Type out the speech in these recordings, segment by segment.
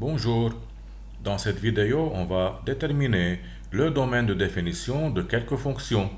Bonjour, dans cette vidéo, on va déterminer le domaine de définition de quelques fonctions.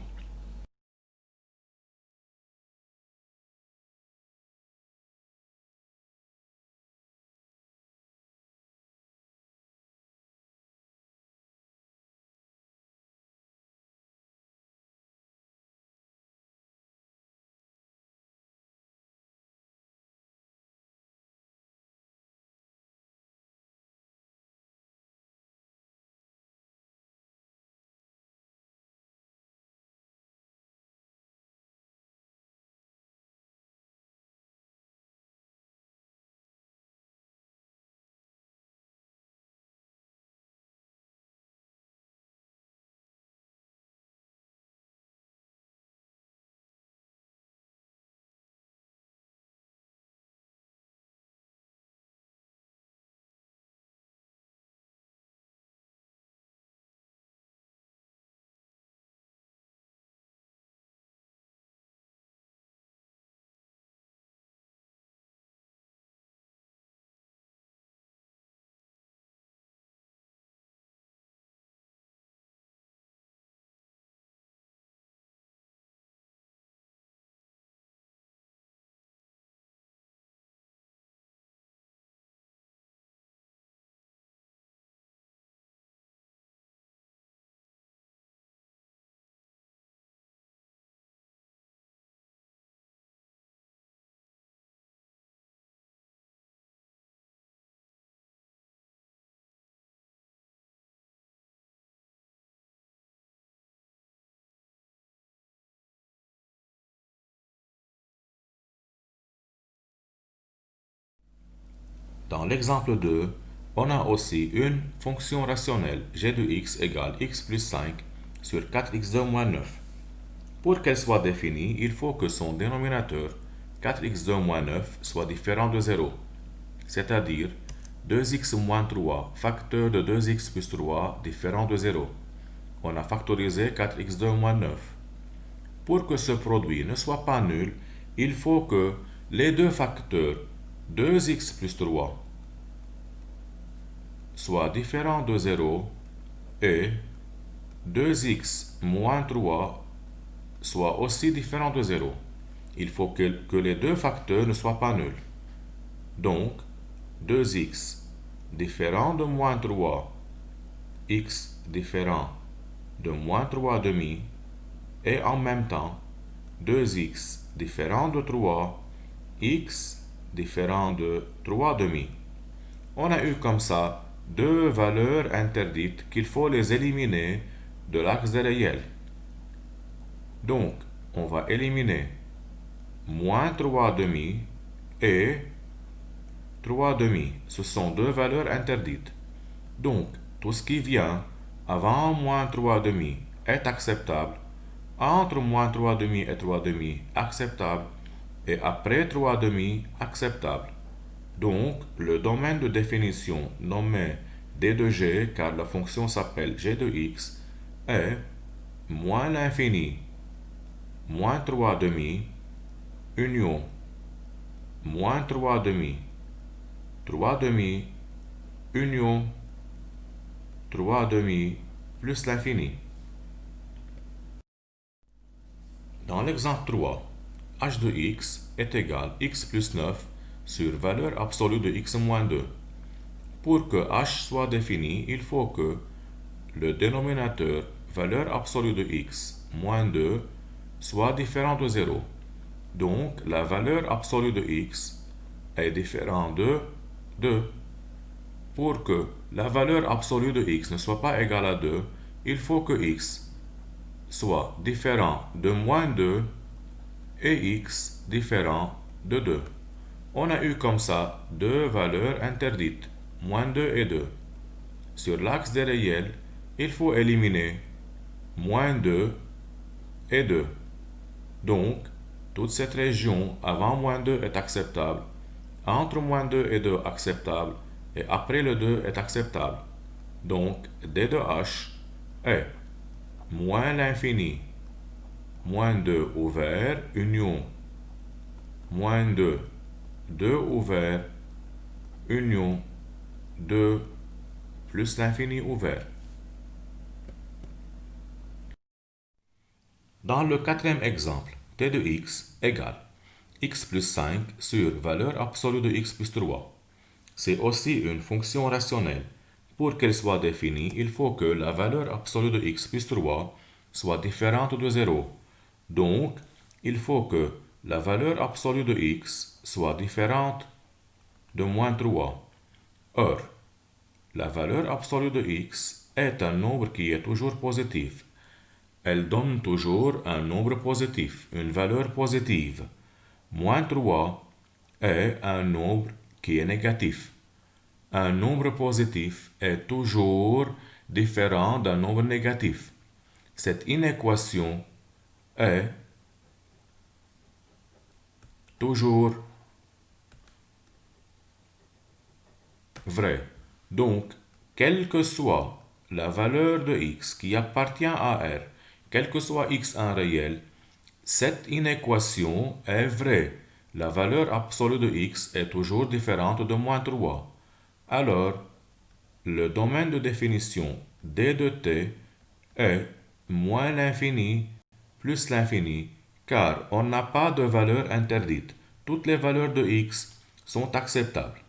Dans l'exemple 2, on a aussi une fonction rationnelle g de x égale x plus 5 sur 4x2 moins 9. Pour qu'elle soit définie, il faut que son dénominateur 4x2 moins 9 soit différent de 0, c'est-à-dire 2x moins 3 facteur de 2x plus 3 différent de 0. On a factorisé 4x2 moins 9. Pour que ce produit ne soit pas nul, il faut que les deux facteurs 2x plus 3 soient différents de 0 et 2x moins 3 soient aussi différents de 0. Il faut que les deux facteurs ne soient pas nuls. Donc, 2x différent de moins 3, x différent de moins 3 demi, et en même temps 2x différent de 3, x différent de 3 demi. On a eu comme ça deux valeurs interdites qu'il faut les éliminer de l'axe des réels. Donc, on va éliminer moins 3 demi et 3 demi. Ce sont deux valeurs interdites. Donc, tout ce qui vient avant moins 3 demi est acceptable, entre moins 3 demi et 3 demi acceptable, et après 3 demi acceptable. Donc, le domaine de définition nommé d de g, car la fonction s'appelle g de x, est moins l'infini, moins 3 demi, union, moins 3 demi, 3 demi, union, 3 demi, plus l'infini. Dans l'exemple 3, h de x est égal à x plus 9 sur valeur absolue de x moins 2. Pour que h soit défini, il faut que le dénominateur valeur absolue de x moins 2 soit différent de 0. Donc, la valeur absolue de x est différente de 2. Pour que la valeur absolue de x ne soit pas égale à 2, il faut que x soit différent de moins 2 et x différent de 2. On a eu comme ça deux valeurs interdites, moins 2 et 2. Sur l'axe des réels, il faut éliminer moins 2 et 2. Donc, toute cette région avant moins 2 est acceptable, entre moins 2 et 2 acceptable, et après le 2 est acceptable. Donc, d de h est moins l'infini, moins 2 ouvert, union, moins 2, 2 ouvert, union, 2 plus l'infini ouvert. Dans le quatrième exemple, t de x égale x plus 5 sur valeur absolue de x plus 3. C'est aussi une fonction rationnelle. Pour qu'elle soit définie, il faut que la valeur absolue de x plus 3 soit différente de 0. Donc, il faut que la valeur absolue de x soit différente de moins 3. Or, la valeur absolue de x est un nombre qui est toujours positif. Elle donne toujours un nombre positif, une valeur positive. Moins 3 est un nombre qui est négatif. Un nombre positif est toujours différent d'un nombre négatif. Cette inéquation est toujours vraie. Donc, quelle que soit la valeur de x qui appartient à R, quel que soit x en réel, cette inéquation est vraie. La valeur absolue de x est toujours différente de moins 3. Alors, le domaine de définition d de t est moins l'infini plus l'infini, car on n'a pas de valeur interdite. Toutes les valeurs de x sont acceptables.